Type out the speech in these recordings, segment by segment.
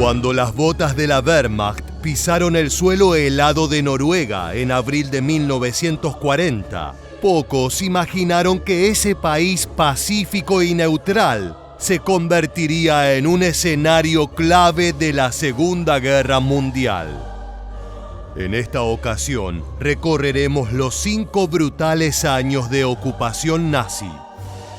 Cuando las botas de la Wehrmacht pisaron el suelo helado de Noruega en abril de 1940, pocos imaginaron que ese país pacífico y neutral se convertiría en un escenario clave de la Segunda Guerra Mundial. En esta ocasión, recorreremos los 5 brutales años de ocupación nazi.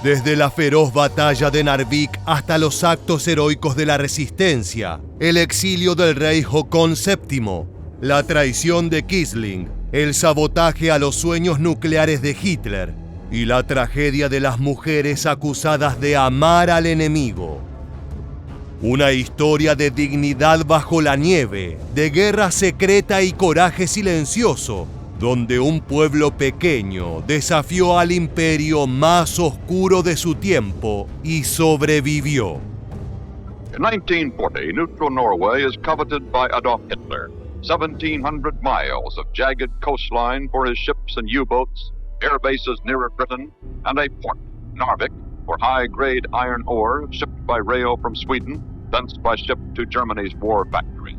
Desde la feroz batalla de Narvik hasta los actos heroicos de la resistencia, el exilio del rey Håkon VII, la traición de Quisling, el sabotaje a los sueños nucleares de Hitler y la tragedia de las mujeres acusadas de amar al enemigo. Una historia de dignidad bajo la nieve, de guerra secreta y coraje silencioso, donde un pueblo pequeño desafió al imperio más oscuro de su tiempo y sobrevivió. In 1940, neutral Norway is coveted by Adolf Hitler. 1,700 miles of jagged coastline for his ships and U-boats, air bases nearer Britain, and a port, Narvik, for high-grade iron ore shipped by rail from Sweden, thence by ship to Germany's war factory.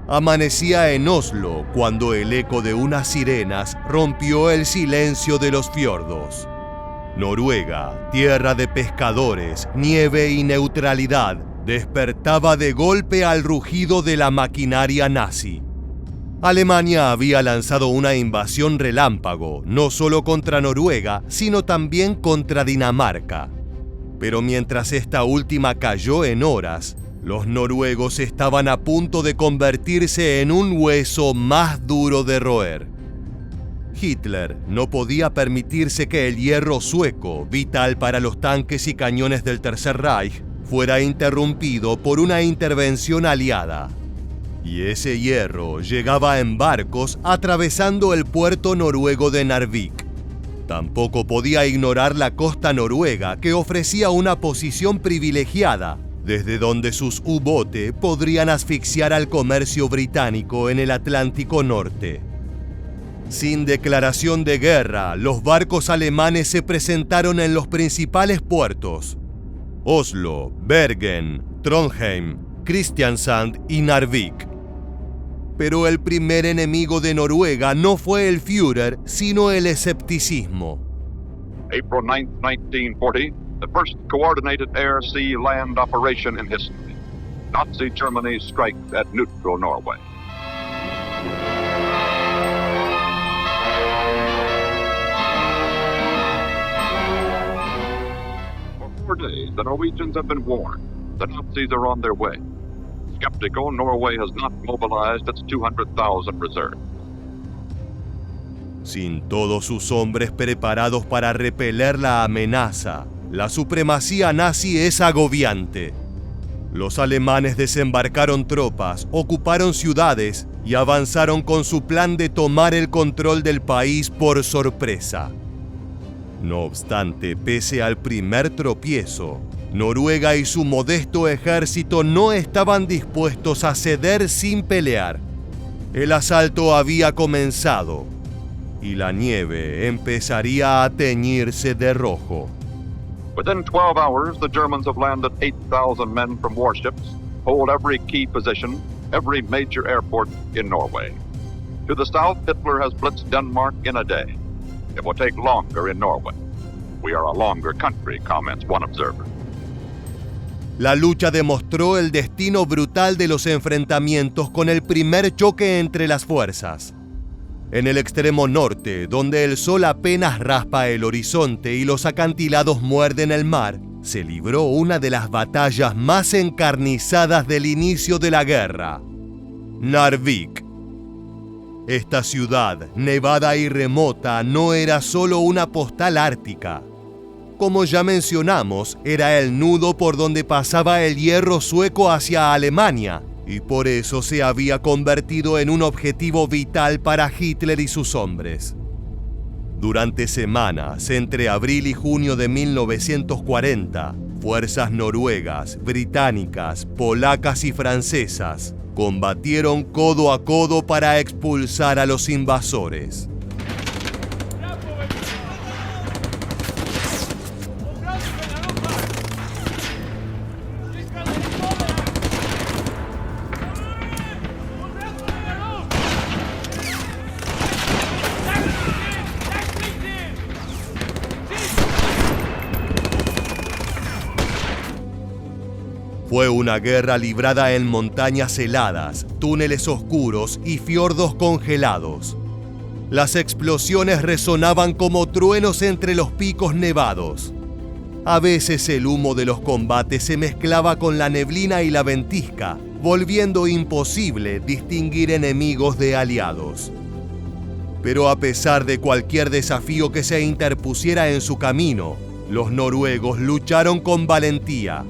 Amanecía en Oslo cuando el eco de unas sirenas rompió el silencio de los fiordos. Noruega, tierra de pescadores, nieve y neutralidad, despertaba de golpe al rugido de la maquinaria nazi. Alemania había lanzado una invasión relámpago, no solo contra Noruega, sino también contra Dinamarca. Pero mientras esta última cayó en horas, los noruegos estaban a punto de convertirse en un hueso más duro de roer. Hitler no podía permitirse que el hierro sueco, vital para los tanques y cañones del Tercer Reich, fuera interrumpido por una intervención aliada. Y ese hierro llegaba en barcos atravesando el puerto noruego de Narvik. Tampoco podía ignorar la costa noruega, que ofrecía una posición privilegiada, desde donde sus U-bote podrían asfixiar al comercio británico en el Atlántico Norte. Sin declaración de guerra, los barcos alemanes se presentaron en los principales puertos: Oslo, Bergen, Trondheim, Kristiansand y Narvik. Pero el primer enemigo de Noruega no fue el Führer, sino el escepticismo. April 9, 1940, the first coordinated air-sea-land operation in history. Nazi Germany strikes at neutral Norway. For 4 days, the Norwegians have been warned. The Nazis are on their way. Skeptical, Norway has not mobilized its 200,000 reserve. Sin todos sus hombres preparados para repeler la amenaza, la supremacía nazi es agobiante. Los alemanes desembarcaron tropas, ocuparon ciudades y avanzaron con su plan de tomar el control del país por sorpresa. No obstante, pese al primer tropiezo, Noruega y su modesto ejército no estaban dispuestos a ceder sin pelear. El asalto había comenzado y la nieve empezaría a teñirse de rojo. Within 12 hours, the Germans have landed 8,000 men from warships, hold every key position, every major airport in Norway. To the south, Hitler has blitzed Denmark in a day. It will take longer in Norway. We are a longer country, comments one observer. La lucha demostró el destino brutal de los enfrentamientos con el primer choque entre las fuerzas. En el extremo norte, donde el sol apenas raspa el horizonte y los acantilados muerden el mar, se libró una de las batallas más encarnizadas del inicio de la guerra: Narvik. Esta ciudad, nevada y remota, no era solo una postal ártica. Como ya mencionamos, era el nudo por donde pasaba el hierro sueco hacia Alemania, y por eso se había convertido en un objetivo vital para Hitler y sus hombres. Durante semanas, entre abril y junio de 1940, fuerzas noruegas, británicas, polacas y francesas combatieron codo a codo para expulsar a los invasores. Fue una guerra librada en montañas heladas, túneles oscuros y fiordos congelados. Las explosiones resonaban como truenos entre los picos nevados. A veces el humo de los combates se mezclaba con la neblina y la ventisca, volviendo imposible distinguir enemigos de aliados. Pero a pesar de cualquier desafío que se interpusiera en su camino, los noruegos lucharon con valentía.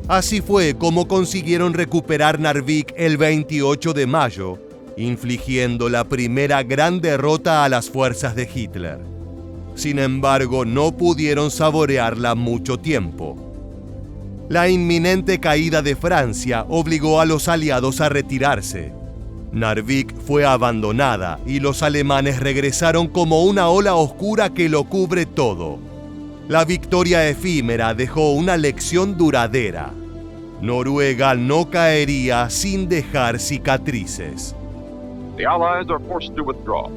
Así fue como consiguieron recuperar Narvik el 28 de mayo, infligiendo la primera gran derrota a las fuerzas de Hitler. Sin embargo, no pudieron saborearla mucho tiempo. La inminente caída de Francia obligó a los aliados a retirarse. Narvik fue abandonada y los alemanes regresaron como una ola oscura que lo cubre todo. La victoria efímera dejó una lección duradera. Noruega no caería sin dejar cicatrices. The Allies are forced to withdraw.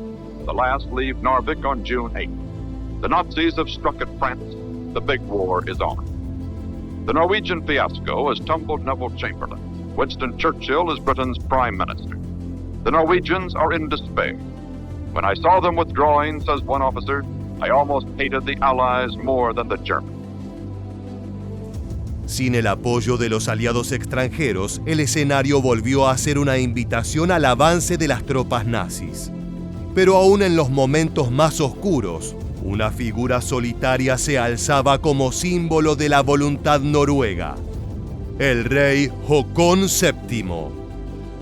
The last leave Narvik on June 8th. The Nazis have struck at France. The big war is on. The Norwegian fiasco has tumbled Neville Chamberlain. Winston Churchill is Britain's Prime Minister. The Norwegians are in despair. When I saw them withdrawing, says one officer, I almost hated the Allies more than the Germans. Sin el apoyo de los aliados extranjeros, el escenario volvió a ser una invitación al avance de las tropas nazis. Pero aún en los momentos más oscuros, una figura solitaria se alzaba como símbolo de la voluntad noruega: el rey Håkon VII.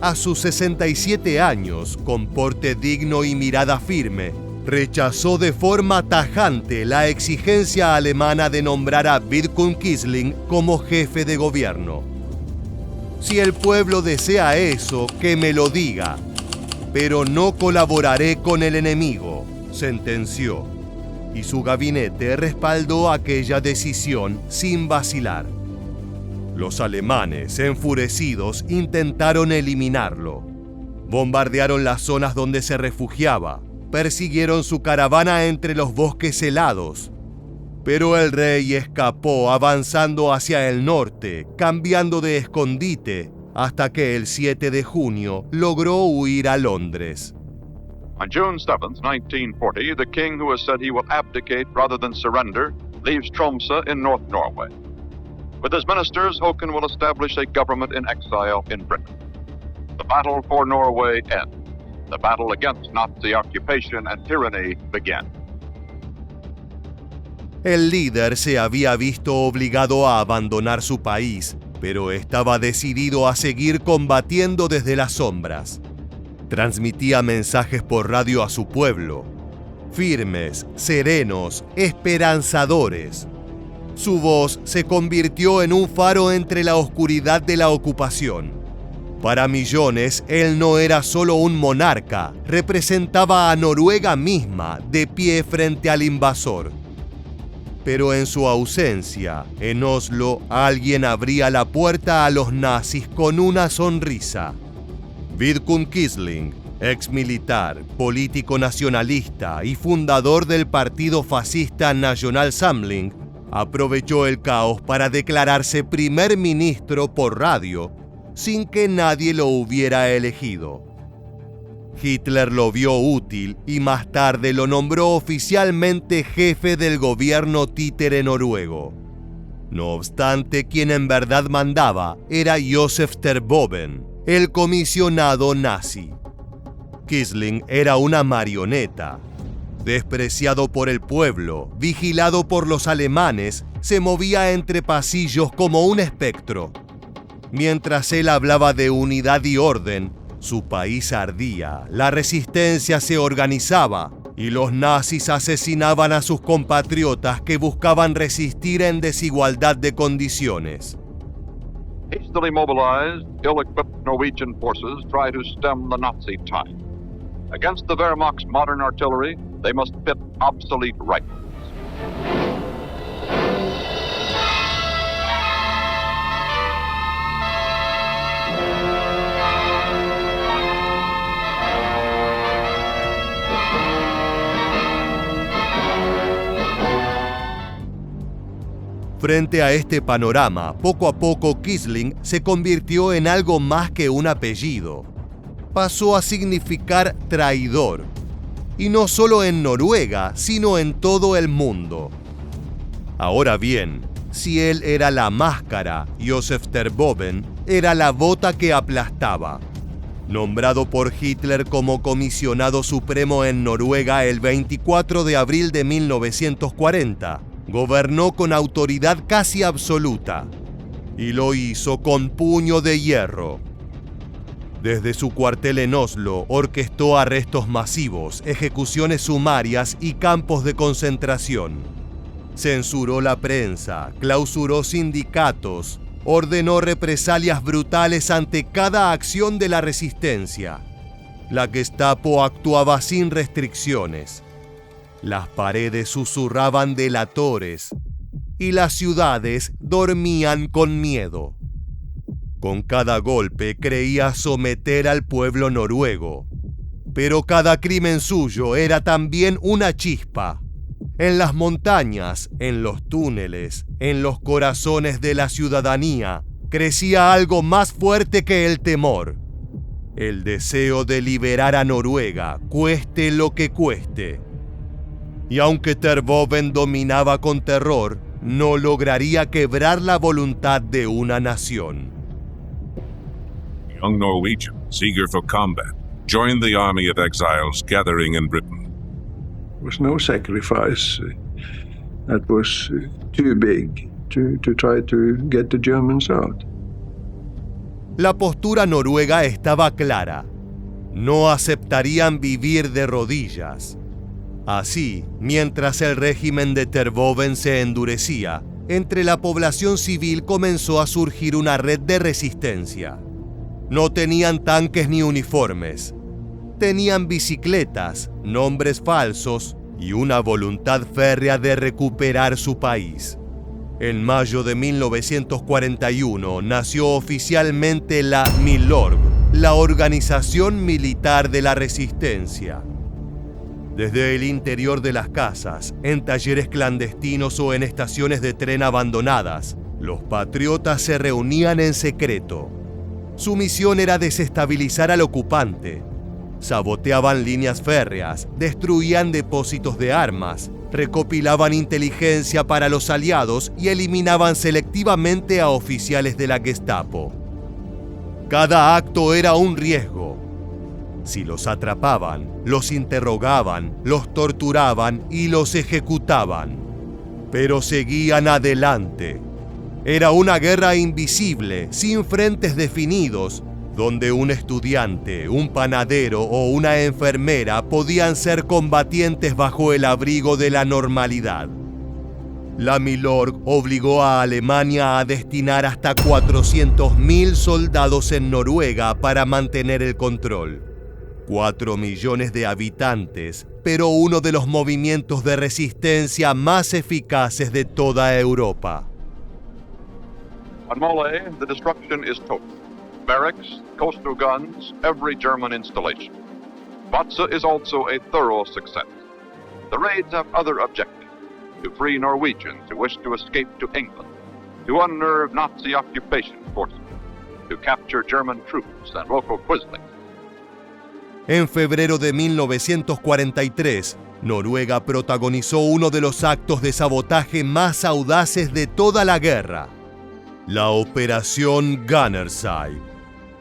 A sus 67 años, con porte digno y mirada firme, rechazó de forma tajante la exigencia alemana de nombrar a Vidkun Quisling como jefe de gobierno. Si el pueblo desea eso, que me lo diga, pero no colaboraré con el enemigo, sentenció, y su gabinete respaldó aquella decisión sin vacilar. Los alemanes, enfurecidos, intentaron eliminarlo. Bombardearon las zonas donde se refugiaba, persiguieron su caravana entre los bosques helados. Pero el rey escapó avanzando hacia el norte, cambiando de escondite, hasta que el 7 de junio logró huir a Londres. On June 7th, 1940, the king who has said he will abdicate rather than surrender leaves Tromsø in North Norway. With his ministers, Håkon will establish a government in exile in Britain. The battle for Norway ends. The battle against Nazi occupation and tyranny began. El líder se había visto obligado a abandonar su país, pero estaba decidido a seguir combatiendo desde las sombras. Transmitía mensajes por radio a su pueblo, firmes, serenos, esperanzadores. Su voz se convirtió en un faro entre la oscuridad de la ocupación. Para millones, él no era solo un monarca, representaba a Noruega misma, de pie frente al invasor. Pero en su ausencia, en Oslo, alguien abría la puerta a los nazis con una sonrisa. Vidkun Quisling, ex militar, político nacionalista y fundador del partido fascista National Samling, aprovechó el caos para declararse primer ministro por radio, sin que nadie lo hubiera elegido. Hitler lo vio útil y más tarde lo nombró oficialmente jefe del gobierno títere noruego. No obstante, quien en verdad mandaba era Josef Terboven, el comisionado nazi. Quisling era una marioneta. Despreciado por el pueblo, vigilado por los alemanes, se movía entre pasillos como un espectro. Mientras él hablaba de unidad y orden, su país ardía, la resistencia se organizaba y los nazis asesinaban a sus compatriotas que buscaban resistir en desigualdad de condiciones. Hastily mobilized, ill-equipped Norwegian forces try to stem the Nazi tide. Against the Wehrmacht's modern artillery, they must pit obsolete rifles. Frente a este panorama, poco a poco Quisling se convirtió en algo más que un apellido. Pasó a significar traidor. Y no solo en Noruega, sino en todo el mundo. Ahora bien, si él era la máscara, Josef Terboven era la bota que aplastaba. Nombrado por Hitler como comisionado supremo en Noruega el 24 de abril de 1940, gobernó con autoridad casi absoluta, y lo hizo con puño de hierro. Desde su cuartel en Oslo, orquestó arrestos masivos, ejecuciones sumarias y campos de concentración. Censuró la prensa, clausuró sindicatos, ordenó represalias brutales ante cada acción de la resistencia. La Gestapo actuaba sin restricciones. Las paredes susurraban delatores y las ciudades dormían con miedo. Con cada golpe creía someter al pueblo noruego, pero cada crimen suyo era también una chispa. En las montañas, en los túneles, en los corazones de la ciudadanía, crecía algo más fuerte que el temor. El deseo de liberar a Noruega, cueste lo que cueste. Y aunque Terboven dominaba con terror, no lograría quebrar la voluntad de una nación. Young Norwegians eager for combat joined the army of exiles gathering in Britain. There was no sacrifice that was too big to try to get the Germans out. La postura noruega estaba clara. No aceptarían vivir de rodillas. Así, mientras el régimen de Terboven se endurecía, entre la población civil comenzó a surgir una red de resistencia. No tenían tanques ni uniformes. Tenían bicicletas, nombres falsos y una voluntad férrea de recuperar su país. En mayo de 1941 nació oficialmente la Milorg, la Organización Militar de la Resistencia. Desde el interior de las casas, en talleres clandestinos o en estaciones de tren abandonadas, los patriotas se reunían en secreto. Su misión era desestabilizar al ocupante. Saboteaban líneas férreas, destruían depósitos de armas, recopilaban inteligencia para los aliados y eliminaban selectivamente a oficiales de la Gestapo. Cada acto era un riesgo. Si los atrapaban, los interrogaban, los torturaban y los ejecutaban. Pero seguían adelante. Era una guerra invisible, sin frentes definidos, donde un estudiante, un panadero o una enfermera podían ser combatientes bajo el abrigo de la normalidad. La Milorg obligó a Alemania a destinar hasta 400.000 soldados en Noruega para mantener el control. 4 millones de habitantes, pero uno de los movimientos de resistencia más eficaces de toda Europa. On Mole, the destruction is total. Barracks, coastal guns, every German installation. Vaasa is also a thorough success. The raids have other objectives: to free Norwegians who wish to escape to England, to unnerve Nazi occupation forces, to capture German troops and local Quislings. En febrero de 1943, Noruega protagonizó uno de los actos de sabotaje más audaces de toda la guerra: la Operación Gunnerside.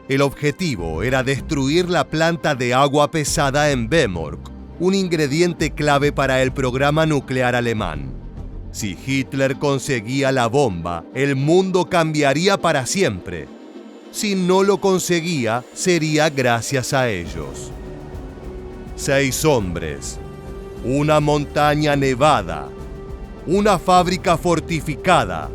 El objetivo era destruir la planta de agua pesada en Vemork, un ingrediente clave para el programa nuclear alemán. Si Hitler conseguía la bomba, el mundo cambiaría para siempre. Si no lo conseguía, sería gracias a ellos. 6 hombres, una montaña nevada, una fábrica fortificada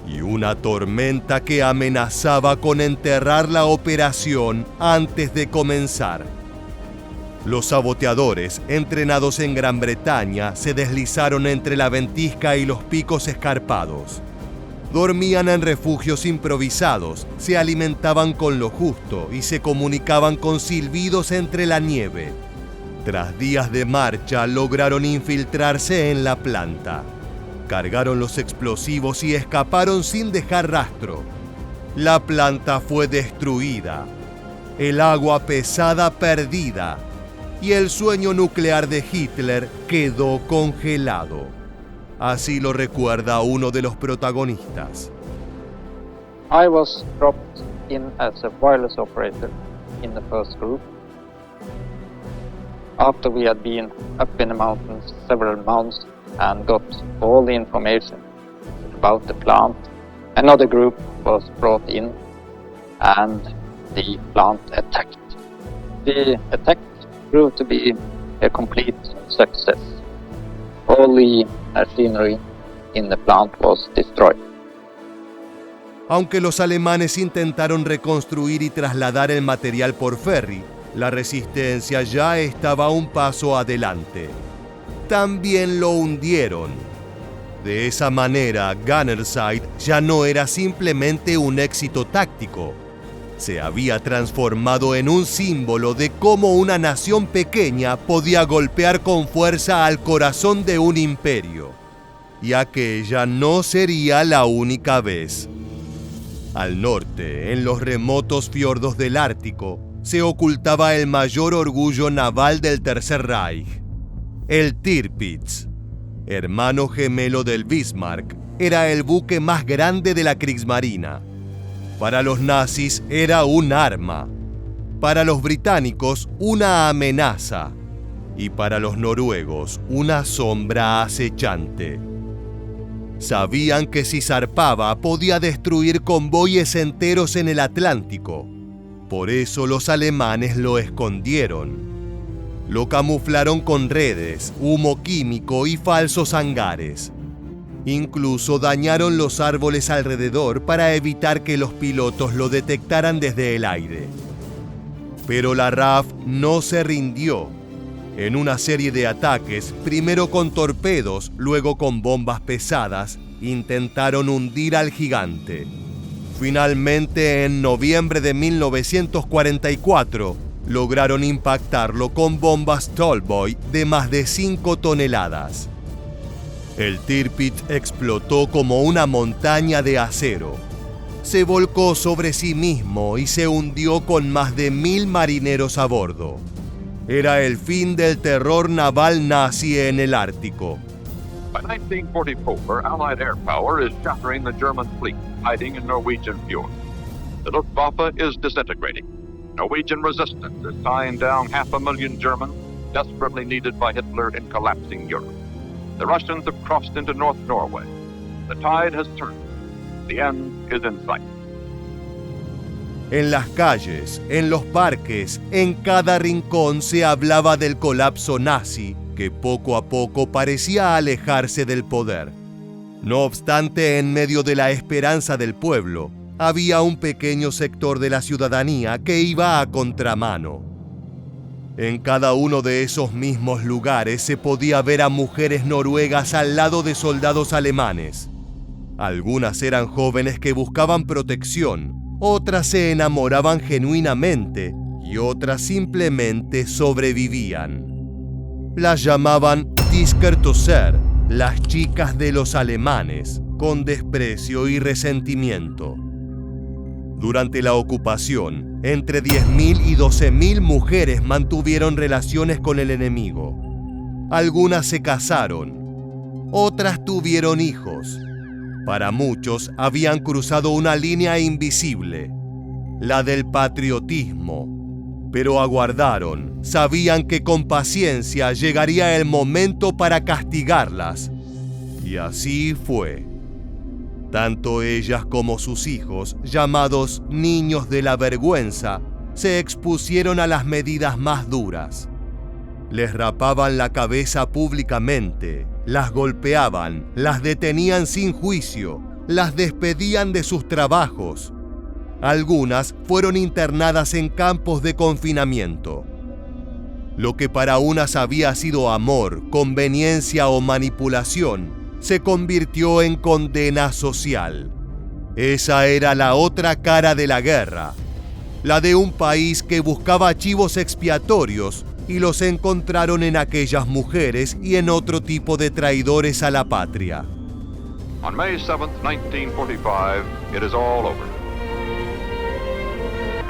y una tormenta que amenazaba con enterrar la operación antes de comenzar. Los saboteadores, entrenados en Gran Bretaña, se deslizaron entre la ventisca y los picos escarpados. Dormían en refugios improvisados, se alimentaban con lo justo y se comunicaban con silbidos entre la nieve. Tras días de marcha, lograron infiltrarse en la planta. Cargaron los explosivos y escaparon sin dejar rastro. La planta fue destruida, el agua pesada perdida y el sueño nuclear de Hitler quedó congelado. Así lo recuerda uno de los protagonistas. I was dropped in as a wireless operator in the first group. After we had been up in the mountains several months and got all the information about the plant, another group was brought in and the plant attacked. The attack proved to be a complete success. All the machinery in the plant was destroyed. Aunque los alemanes intentaron reconstruir y trasladar el material por ferry, la resistencia ya estaba un paso adelante. También lo hundieron. De esa manera, Gunnerside ya no era simplemente un éxito táctico. Se había transformado en un símbolo de cómo una nación pequeña podía golpear con fuerza al corazón de un imperio. Y aquella no sería la única vez. Al norte, en los remotos fiordos del Ártico, se ocultaba el mayor orgullo naval del Tercer Reich, el Tirpitz. Hermano gemelo del Bismarck, era el buque más grande de la Kriegsmarine. Para los nazis era un arma, para los británicos una amenaza y para los noruegos una sombra acechante. Sabían que si zarpaba podía destruir convoyes enteros en el Atlántico. Por eso los alemanes lo escondieron. Lo camuflaron con redes, humo químico y falsos hangares. Incluso dañaron los árboles alrededor para evitar que los pilotos lo detectaran desde el aire. Pero la RAF no se rindió. En una serie de ataques, primero con torpedos, luego con bombas pesadas, intentaron hundir al gigante. Finalmente, en noviembre de 1944, lograron impactarlo con bombas Tallboy de más de 5 toneladas. El Tirpitz explotó como una montaña de acero. Se volcó sobre sí mismo y se hundió con más de 1000 marineros a bordo. Era el fin del terror naval nazi en el Ártico. By 1944, Allied air power is shattering the German fleet hiding in Norwegian fjords. The Luftwaffe is disintegrating. Norwegian resistance is tying down 500,000 Germans desperately needed by Hitler in collapsing Europe. The Russians have crossed into North Norway. The tide has turned. The end is in sight. En las calles, en los parques, en cada rincón se hablaba del colapso nazi que poco a poco parecía alejarse del poder. No obstante, en medio de la esperanza del pueblo, había un pequeño sector de la ciudadanía que iba a contramano. En cada uno de esos mismos lugares se podía ver a mujeres noruegas al lado de soldados alemanes. Algunas eran jóvenes que buscaban protección, otras se enamoraban genuinamente y otras simplemente sobrevivían. Las llamaban Diskertoser, las chicas de los alemanes, con desprecio y resentimiento. Durante la ocupación, entre 10.000 y 12.000 mujeres mantuvieron relaciones con el enemigo. Algunas se casaron, otras tuvieron hijos. Para muchos habían cruzado una línea invisible, la del patriotismo, pero aguardaron, sabían que con paciencia llegaría el momento para castigarlas. Y así fue. Tanto ellas como sus hijos, llamados niños de la vergüenza, se expusieron a las medidas más duras. Les rapaban la cabeza públicamente, las golpeaban, las detenían sin juicio, las despedían de sus trabajos. Algunas fueron internadas en campos de confinamiento. Lo que para unas había sido amor, conveniencia o manipulación, se convirtió en condena social. Esa era la otra cara de la guerra, la de un país que buscaba chivos expiatorios y los encontraron en aquellas mujeres y en otro tipo de traidores a la patria. On May 7, 1945, it is all over.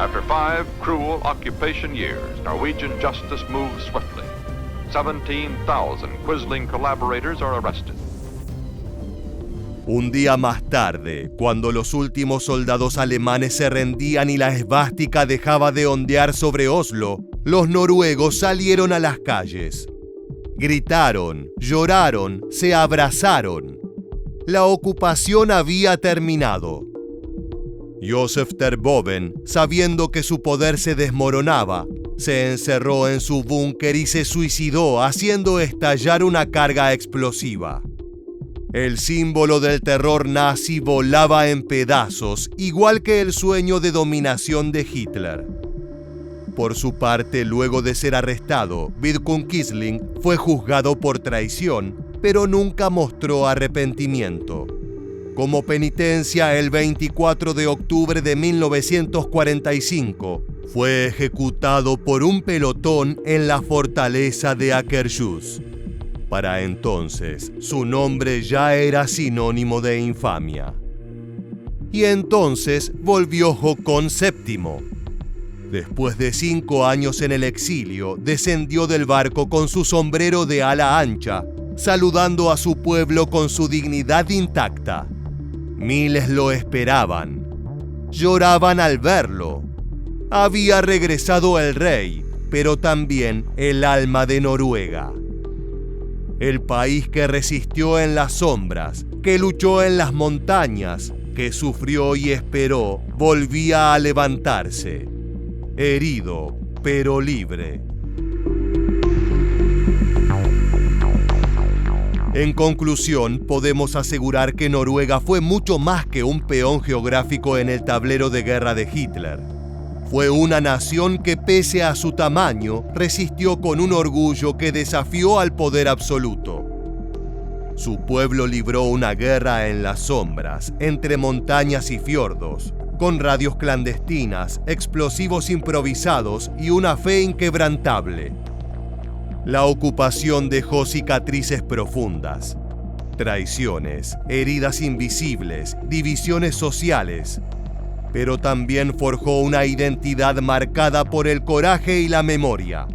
After 5 cruel occupation years, Norwegian justice moves swiftly. 17,000 Quisling collaborators are arrested. Un día más tarde, cuando los últimos soldados alemanes se rendían y la esvástica dejaba de ondear sobre Oslo, los noruegos salieron a las calles. Gritaron, lloraron, se abrazaron. La ocupación había terminado. Josef Terboven, sabiendo que su poder se desmoronaba, se encerró en su búnker y se suicidó haciendo estallar una carga explosiva. El símbolo del terror nazi volaba en pedazos, igual que el sueño de dominación de Hitler. Por su parte, luego de ser arrestado, Vidkun Quisling fue juzgado por traición, pero nunca mostró arrepentimiento. Como penitencia, el 24 de octubre de 1945, fue ejecutado por un pelotón en la fortaleza de Akershus. Para entonces, su nombre ya era sinónimo de infamia. Y entonces volvió Håkon VII. Después de 5 años en el exilio, descendió del barco con su sombrero de ala ancha, saludando a su pueblo con su dignidad intacta. Miles lo esperaban. Lloraban al verlo. Había regresado el rey, pero también el alma de Noruega. El país que resistió en las sombras, que luchó en las montañas, que sufrió y esperó, volvía a levantarse. Herido, pero libre. En conclusión, podemos asegurar que Noruega fue mucho más que un peón geográfico en el tablero de guerra de Hitler. Fue una nación que, pese a su tamaño, resistió con un orgullo que desafió al poder absoluto. Su pueblo libró una guerra en las sombras, entre montañas y fiordos, con radios clandestinas, explosivos improvisados y una fe inquebrantable. La ocupación dejó cicatrices profundas, traiciones, heridas invisibles, divisiones sociales, pero también forjó una identidad marcada por el coraje y la memoria.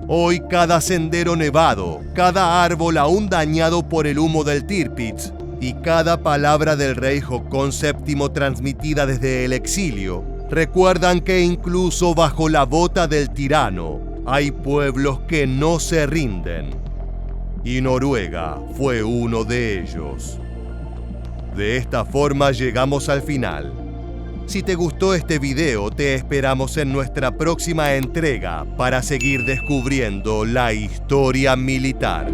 Hoy cada sendero nevado, cada árbol aún dañado por el humo del Tirpitz y cada palabra del rey Håkon VII transmitida desde el exilio recuerdan que incluso bajo la bota del tirano hay pueblos que no se rinden. Y Noruega fue uno de ellos. De esta forma llegamos al final. Si te gustó este video, te esperamos en nuestra próxima entrega para seguir descubriendo la historia militar.